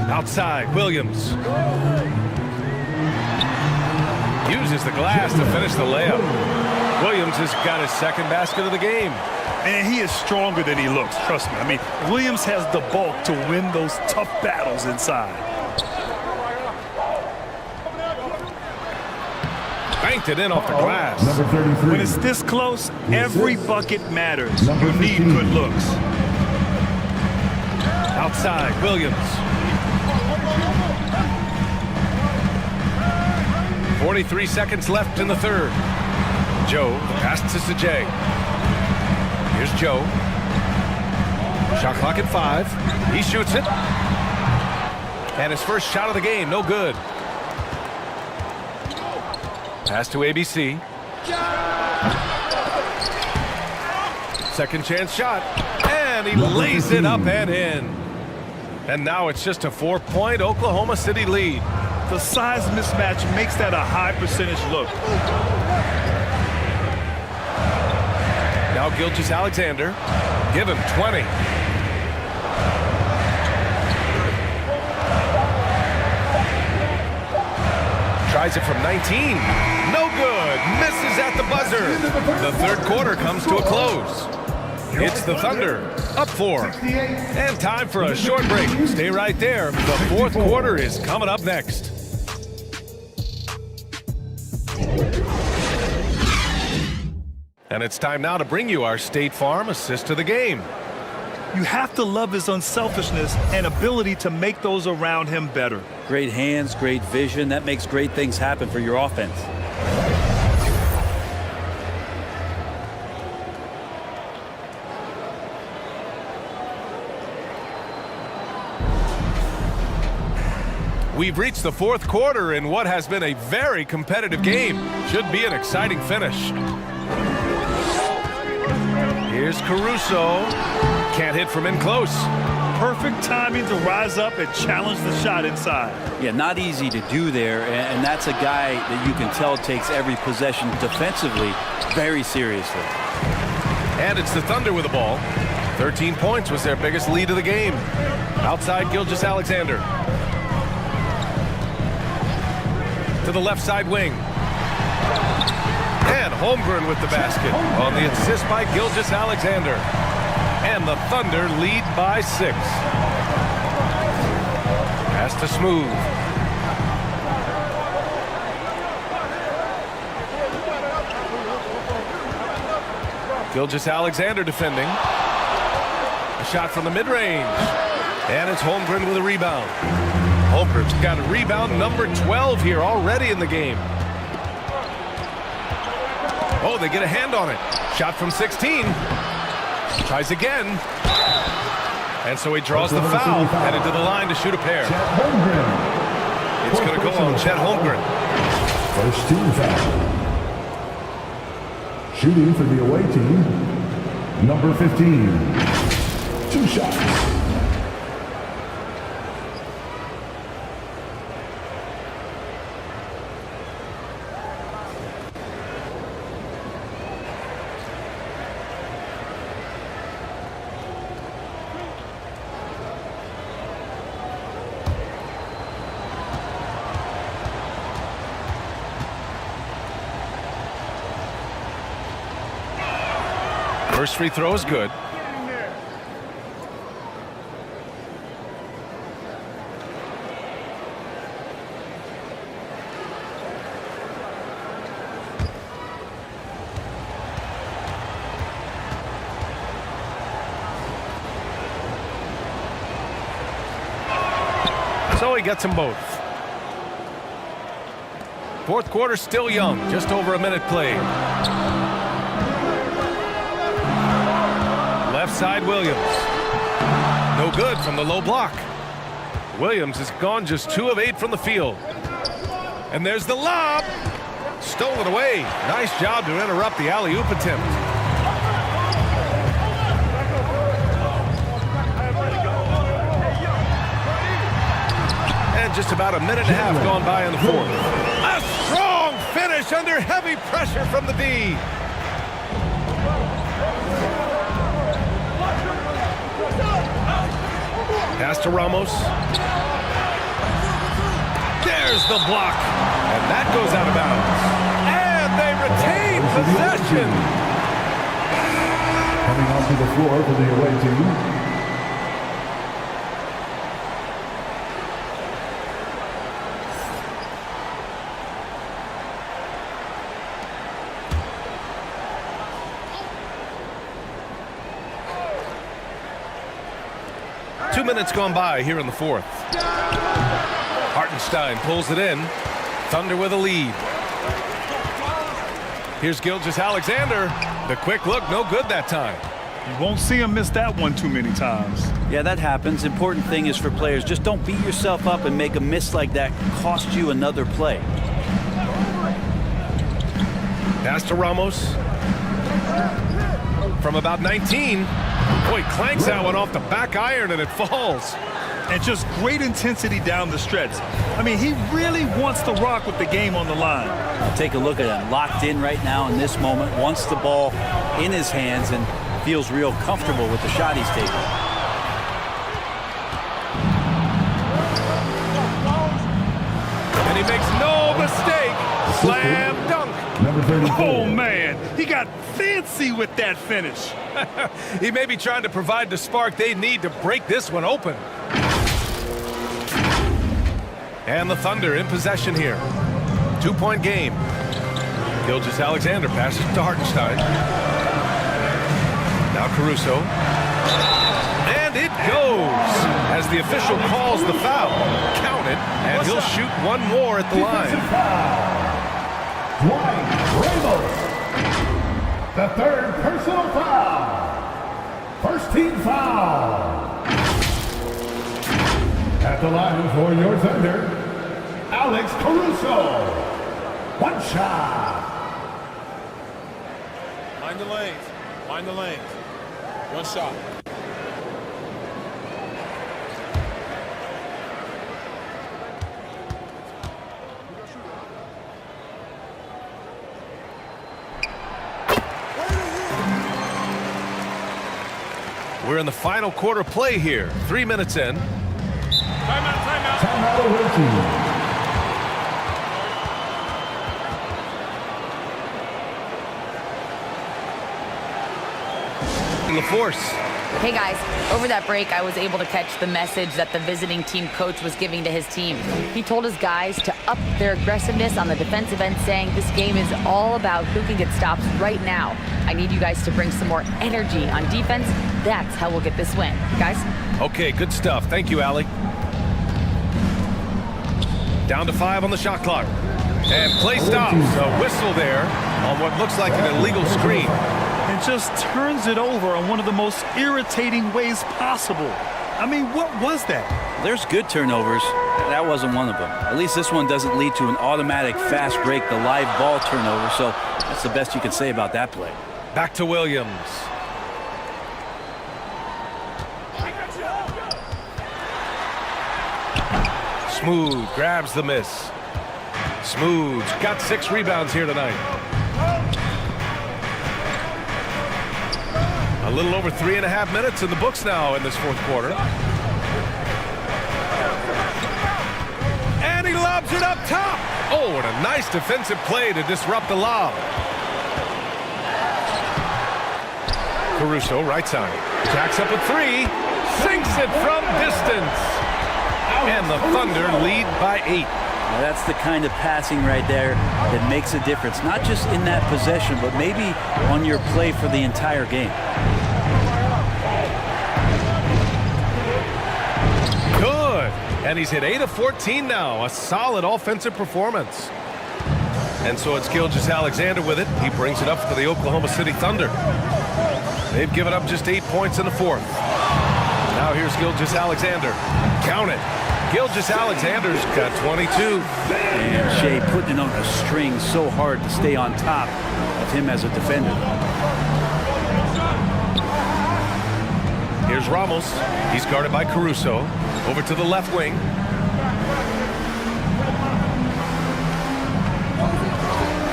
Outside, Williams. Uses the glass to finish the layup. Williams has got his second basket of the game. Man, he is stronger than he looks, trust me. I mean, Williams has the bulk to win those tough battles inside. Banked it in off the glass. Number 33. When it's this close, every bucket matters. You need good looks. Outside, Williams. 43 seconds left in the third. Joe, the pass to Sajay. Here's Joe. Shot clock at 5. He shoots it. And his first shot of the game, no good. Pass to ABC. Second chance shot. And he lays it up and in. And now it's just a 4-point Oklahoma City lead. The size mismatch makes that a high percentage look. Now Gilgeous-Alexander. Give him 20. Tries it from 19. No good. Misses at the buzzer. The third quarter comes to a close. It's the Thunder, up 4. And time for a short break. Stay right there. The fourth quarter is coming up next. And it's time now to bring you our State Farm assist to the game. You have to love his unselfishness and ability to make those around him better. Great hands, great vision. That makes great things happen for your offense. We've reached the fourth quarter in what has been a very competitive game. Should be an exciting finish. Here's Caruso. Can't hit from in close. Perfect timing to rise up and challenge the shot inside. Yeah, not easy to do there, and that's a guy that you can tell takes every possession defensively very seriously. And it's the Thunder with the ball. 13 points was their biggest lead of the game. Outside Gilgeous-Alexander. To the left side wing. And Holmgren with the basket on the assist by Gilgeous-Alexander. And the Thunder lead by 6. Pass to Smooth. Gilgeous-Alexander defending. A shot from the mid-range. And it's Holmgren with a rebound. Holmgren's got a rebound number 12 here already in the game. Oh, they get a hand on it. Shot from 16. Tries again. And so he draws the foul, headed to the line to shoot a pair. It's going to go on Chet Holmgren. First team foul. Shooting for the away team, number 15. 2 shots. First free throw is good. So he gets them both. Fourth quarter still young, just over a minute played. Left side Williams. No good from the low block. Williams has gone just 2 of 8 from the field. And there's the lob. Stolen away. Nice job to interrupt the alley-oop attempt. And just about a minute and a half gone by in the fourth. A strong finish under heavy pressure from the D. Pass to Ramos. There's the block. And that goes out of bounds. And they retain possession. Coming onto the floor for the away team, 2 minutes gone by here in the fourth. Hartenstein pulls it in. Thunder with a lead. Here's Gilgeous-Alexander. The quick look, no good that time. You won't see him miss that one too many times. Yeah, that happens. Important thing is for players, just don't beat yourself up and make a miss like that cost you another play. Pass to Ramos. From about 19. Boy, clanks that one off the back iron and it falls. And just great intensity down the stretch. I mean, he really wants to rock with the game on the line. I'll take a look at him. Locked in right now in this moment. Wants the ball in his hands and feels real comfortable with the shot he's taking. And he makes no mistake. Slam dunk. Oh, man. He got fancy with that finish. He may be trying to provide the spark they need to break this one open. And the Thunder in possession here. 2-point game. Gilgeous Alexander passes to Hartenstein. Now Caruso. And it goes as the official calls the foul. Count it, and he'll shoot one more at the line. Dwight Ramos. The third personal foul. First team foul. At the line for your thunder, Alex Caruso. One shot. Mind the lanes. Mind the lanes. One shot. We're in the final quarter play here. 3 minutes in. Timeout. Timeout away team. LaForce. Hey guys, over that break, I was able to catch the message that the visiting team coach was giving to his team. He told his guys to up their aggressiveness on the defensive end, saying this game is all about who can get stops right now. I need you guys to bring some more energy on defense. That's how we'll get this win. Guys? Okay, good stuff. Thank you, Allie. Down to 5 on the shot clock. And play stops. A whistle there on what looks like an illegal screen. And just turns it over in one of the most irritating ways possible. I mean, what was that? There's good turnovers. That wasn't one of them. At least this one doesn't lead to an automatic fast break, the live ball turnover. So that's the best you can say about that play. Back to Williams. Smooth grabs the miss. Smooth's got 6 rebounds here tonight. A little over 3.5 minutes in the books now in this fourth quarter. And he lobs it up top. Oh, and a nice defensive play to disrupt the lob. Caruso, right side. Jacks up a 3. Sinks it from distance. And the Thunder lead by 8. Now that's the kind of passing right there that makes a difference. Not just in that possession, but maybe on your play for the entire game. Good. And he's hit 8 of 14 now. A solid offensive performance. And so it's Gilgeous Alexander with it. He brings it up for the Oklahoma City Thunder. They've given up just 8 points in the fourth. Now here's Gilgeous Alexander. Count it. Gilgeous Alexander's got 22. And Shea putting it on a string so hard to stay on top of him as a defender. Here's Ramos. He's guarded by Caruso. Over to the left wing.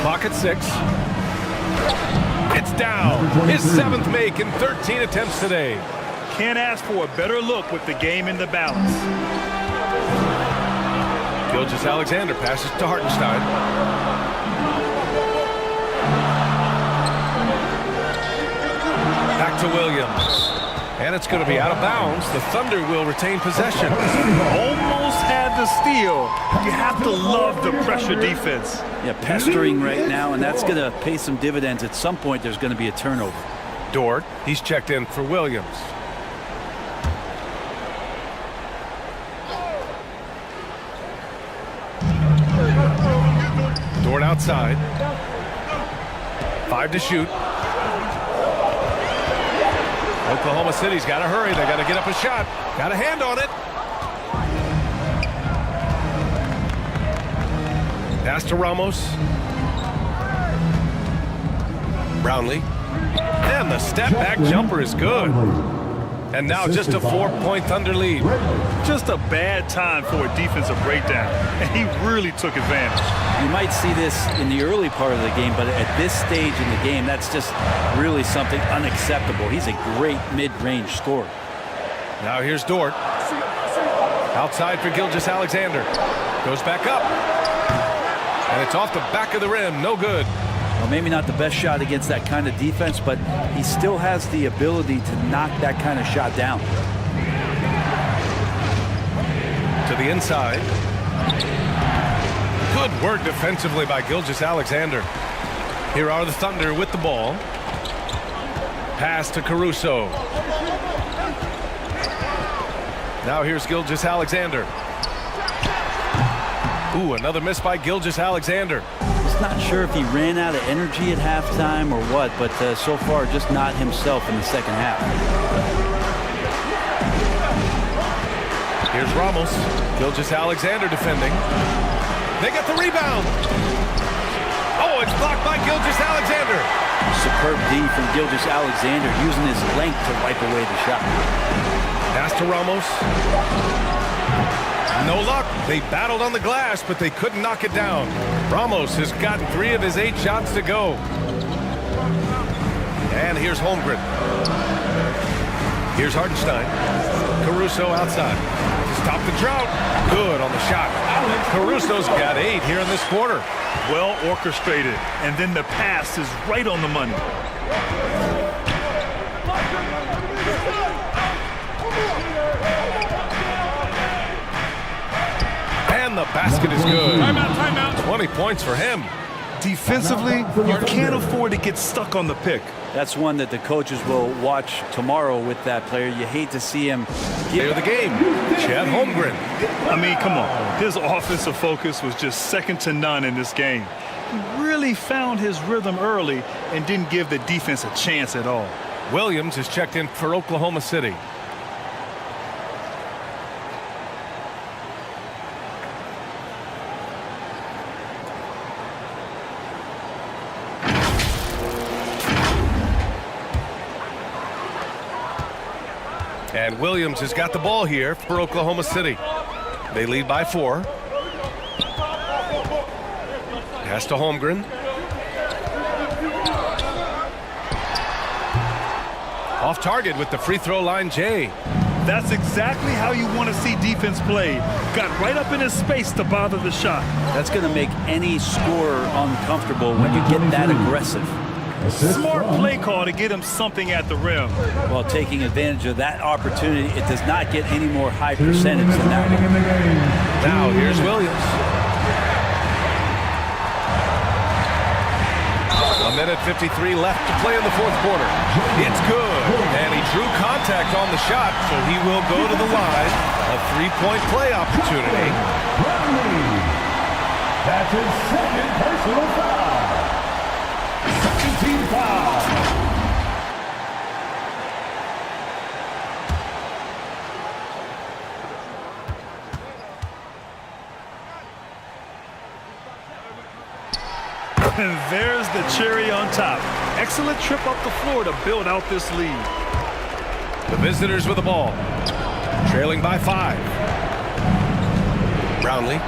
Clock at 6. It's down. His 7th make in 13 attempts today. Can't ask for a better look with the game in the balance. Gilgeous Alexander passes to Hartenstein. Back to Williams. And it's going to be out of bounds. The Thunder will retain possession. Almost had the steal. You have to love the pressure defense. Yeah, pestering right now, and that's going to pay some dividends. At some point, there's going to be a turnover. Dort, he's checked in for Williams. Dort outside. 5 to shoot. Oklahoma City's got to hurry. They got to get up a shot. Got a hand on it. Pass to Ramos. Brownlee. And the step back jumper is good. And now just a 4-point Thunder lead. Just a bad time for a defensive breakdown. And he really took advantage. You might see this in the early part of the game, but at this stage in the game, that's just really something unacceptable. He's a great mid-range scorer. Now here's Dort. Outside for Gilgeous Alexander. Goes back up. And it's off the back of the rim. No good. Well, maybe not the best shot against that kind of defense, but he still has the ability to knock that kind of shot down. To the inside. Good work defensively by Gilgeous Alexander. Here are the Thunder with the ball. Pass to Caruso. Now here's Gilgeous-Alexander. Ooh, another miss by Gilgeous-Alexander. Just not sure if he ran out of energy at halftime or what, but so far just not himself in the second half. Here's Ramos. Gilgeous-Alexander defending. They get the rebound. Oh, it's blocked by Gilgeous-Alexander. Superb D from Gilgeous-Alexander, using his length to wipe away the shot. Pass to Ramos. No luck. They battled on the glass, but they couldn't knock it down. Ramos has gotten 3 of his 8 shots to go. And here's Holmgren. Here's Hartenstein. Caruso outside. Stop the drought. Good on the shot. Caruso's got 8 here in this quarter. Well orchestrated, and then the pass is right on the money. And the basket is good. Timeout. 20 points for him. Defensively, you can't afford to get stuck on the pick. That's one that the coaches will watch tomorrow with that player. You hate to see him Player of the game, Chet Holmgren. I mean, come on. His offensive focus was just second to none in this game. He really found his rhythm early and didn't give the defense a chance at all. Williams is checked in for Oklahoma City. And Williams has got the ball here for Oklahoma City. They lead by 4. Pass to Holmgren. Off target with the free throw line, Jay. That's exactly how you want to see defense play. Got right up in his space to bother the shot. That's going to make any scorer uncomfortable when you get that aggressive. Smart play call to get him something at the rim. While taking advantage of that opportunity, it does not get any more high percentage than that. Now here's Williams. A minute 53 left to play in the 4th quarter. It's good, and he drew contact on the shot, so he will go to the line. A 3-point play opportunity. That's his 2nd personal foul. Team foul. And there's the cherry on top. Excellent trip up the floor to build out this lead. The visitors with the ball. Trailing by 5. Brownlee.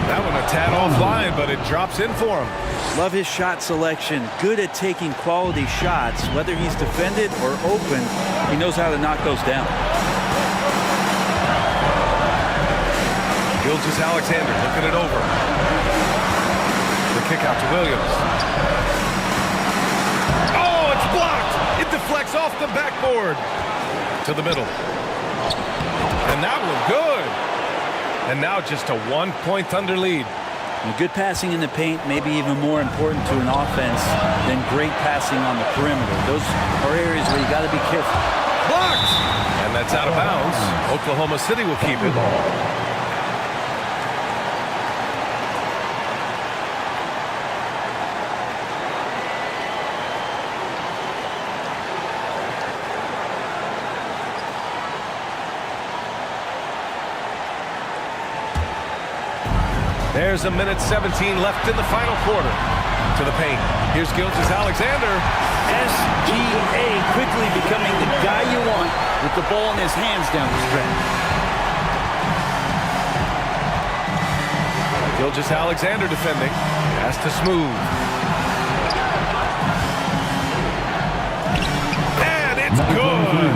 That one a tad offline, but it drops in for him. Love his shot selection. Good at taking quality shots. Whether he's defended or open, he knows how to knock those down. Gilgeous-Alexander looking it over. The kick out to Williams. Oh, it's blocked. It deflects off the backboard. To the middle. And that one good. And now just a 1-point Thunder lead. And good passing in the paint may be even more important to an offense than great passing on the perimeter. Those are areas where you got to be careful. Blocked! And that's out of bounds. Oklahoma City will keep it. There's a minute 17 left in the final quarter. To the paint. Here's Gilgeous-Alexander. SGA quickly becoming the guy you want with the ball in his hands down the stretch. Gilgeous-Alexander defending. Pass to Smooth. And it's good.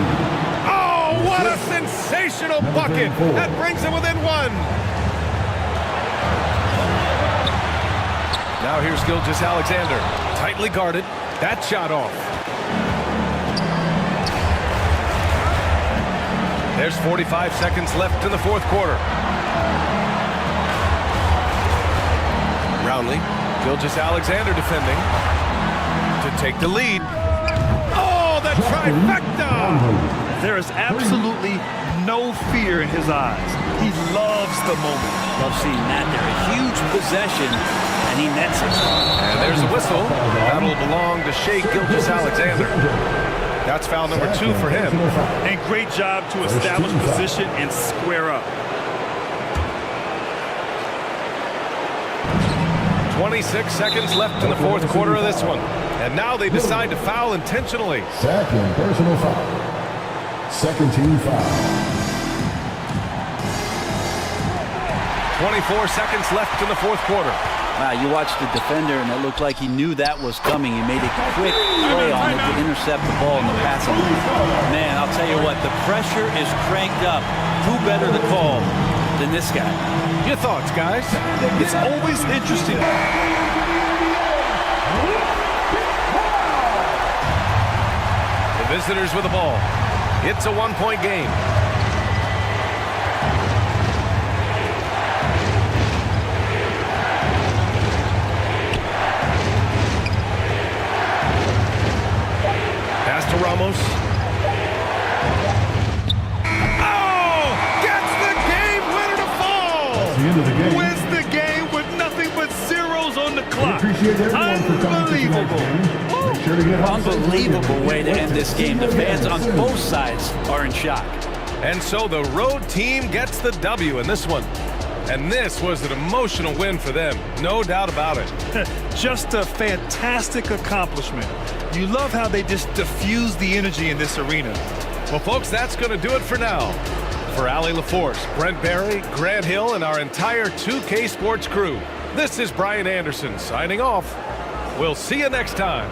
Oh, what a sensational bucket. That brings him within 1. Now here's Gilgeous-Alexander. Tightly guarded. That shot off. There's 45 seconds left in the 4th quarter. Brownlee. Gilgeous Alexander defending to take the lead. Oh, the trifecta! There is absolutely no fear in his eyes. He loves the moment. Love seeing that there. A huge possession, and he nets it. And there's a whistle. That'll belong to Shai Gilgeous Alexander. That's foul number 2 for him. And great job to establish position and square up. 26 seconds left in the fourth quarter of this one. And now they decide to foul intentionally. Second personal foul. Second team foul. 24 seconds left in the fourth quarter. Wow, you watched the defender, and it looked like he knew that was coming. He made a quick play on it to intercept the ball in the passing. Man, I'll tell you what, the pressure is cranked up. Who better to call than this guy? Your thoughts, guys? It's always interesting. The visitors with the ball. It's a one-point game. Pass to Ramos. Oh! Gets the game winner to fall! That's the end of the game. Wins the game with nothing but zeros on the We clock. appreciate everyone for coming to tonight's game. Make sure to get home safe. Unbelievable way to end this game. The fans on both sides are in shock. And so the road team gets the W in this one. And this was an emotional win for them, no doubt about it. Just a fantastic accomplishment. You love how they just diffuse the energy in this arena. Well, folks, that's going to do it for now. For Allie LaForce, Brent Barry, Grant Hill, and our entire 2K Sports crew, this is Brian Anderson signing off. We'll see you next time.